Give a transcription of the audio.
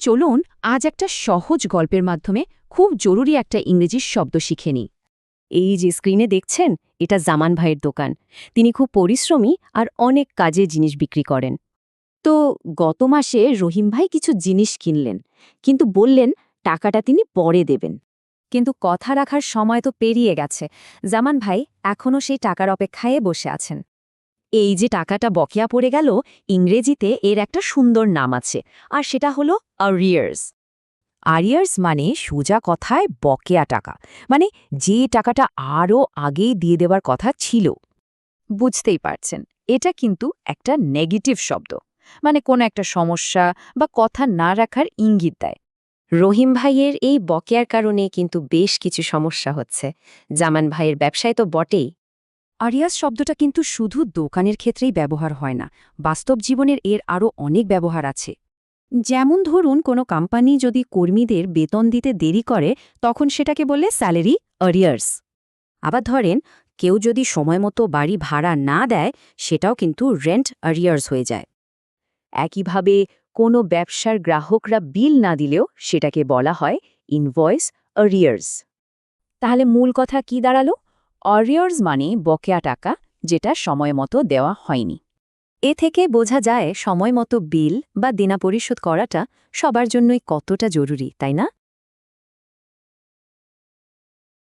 চলুন আজ একটা সহজ গল্পের মাধ্যমে খুব জরুরি একটা ইংরেজি শব্দ শিখে নিই। এই যে স্ক্রিনে দেখছেন, এটা জামান ভাইয়ের দোকান। তিনি খুব পরিশ্রমী আর অনেক কাজে জিনিস বিক্রি করেন। তো গত মাসে রহিম ভাই কিছু জিনিস কিনলেন, কিন্তু বললেন টাকাটা তিনি পরে দেবেন। কিন্তু কথা রাখার সময় তো পেরিয়ে গেছে। জামান ভাই এখনও সেই টাকার অপেক্ষায় বসে আছেন। এই যে টাকাটা বকেয়া পড়ে গেল, ইংরেজিতে এর একটা সুন্দর নাম আছে, আর সেটা হলো আরিয়ার্স। আরিয়ার্স মানে সোজা কথায় বকেয়া টাকা, মানে যে টাকাটা আরও আগেই দিয়ে দেওয়ার কথা ছিল। বুঝতেই পারছেন, এটা কিন্তু একটা নেগেটিভ শব্দ, মানে কোনো একটা সমস্যা বা কথা না রাখার ইঙ্গিত দেয়। রহিম ভাইয়ের এই বকেয়ার কারণে কিন্তু বেশ কিছু সমস্যা হচ্ছে। জামান ভাইয়ের ব্যবসায় তো বটেই। আরিয়াস শব্দটা কিন্তু শুধু দোকানের ক্ষেত্রেই ব্যবহার হয় না, বাস্তব জীবনের এর আরও অনেক ব্যবহার আছে। যেমন ধরুন, কোনো কোম্পানি যদি কর্মীদের বেতন দিতে দেরি করে, তখন সেটাকে বলে স্যালারি আরিয়ার্স। আবার ধরেন, কেউ যদি সময়মতো বাড়ি ভাড়া না দেয়, সেটাও কিন্তু রেন্ট আরিয়ার্স হয়ে যায়। একইভাবে কোনো ব্যবসার গ্রাহকরা বিল না দিলেও সেটাকে বলা হয় ইনভয়েস আরিয়ার্স। তাহলে মূল কথা কি দাঁড়ালো? আরিয়ার্স মানে বকেয়া টাকা, যেটা সময়মতো দেওয়া হয়নি। এ থেকে বোঝা যায় সময়মতো বিল বা দেনা পরিশোধ করাটা সবার জন্যই কতটা জরুরি, তাই না?